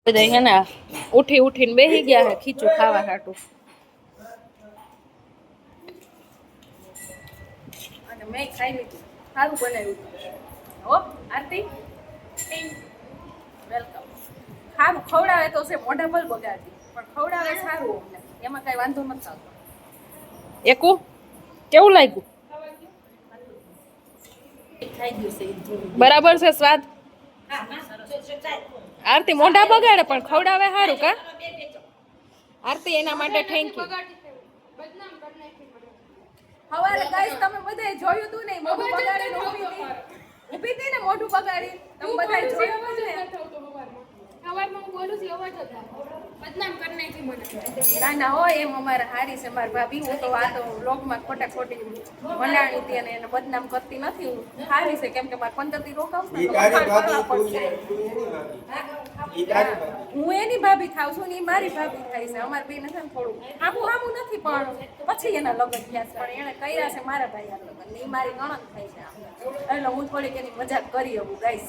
બધા હે ને ઉઠીને બેસી ગયા હે ખીચું ખાવા હાટું. અને મેં ખાઈ લીધું. સારું બનાવ્યું હો આરતી. વેલકમ. સારું ખવડાવે તો છે મોઢા પર બગાડતી પણ ખવડાવે સારું અમને એમાં કઈ વાંધો નથી આવતો. એકુ કેવું લાગ્યું? બરાબર છે સ્વાદ? આરતી મોઢા બગાડે પણ ખવડાવે સારું કા? આરતી એના માટે થેન્ક યુ. હવારે ગાઈસ તમે બધાએ જોયું તું ને મોઢું બગાડીને ઊભી હતી ને મોઢું બગાડી તમે બધાએ જોયું તું ને. હવારમાં હું બોલું છું અવાજ જ બદનામ કરી નાખી મને. ના હોય એમ અમારે હારી છે મારી ભાભી. હું તો આ તો વ્લોગમાં ખોટી મનાણી હતી અને એને બદનામ કરતી નથી. હું હારી છે કેમ કે મારે 15 દી રોકાવું ને હું એની ભાભી થાવ છું ને એ મારી ભાભી થાય છે. અમારે બેને છે ને થોડું આવું નથી પણ પછી એના લગ્ન થયા છે પણ એને કર્યા છે મારા ભાઈ આ લગ્ન એ મારી નણંદ થાય છે એટલે હું થોડીક એની મજાક કરી શકું ગાઈસ.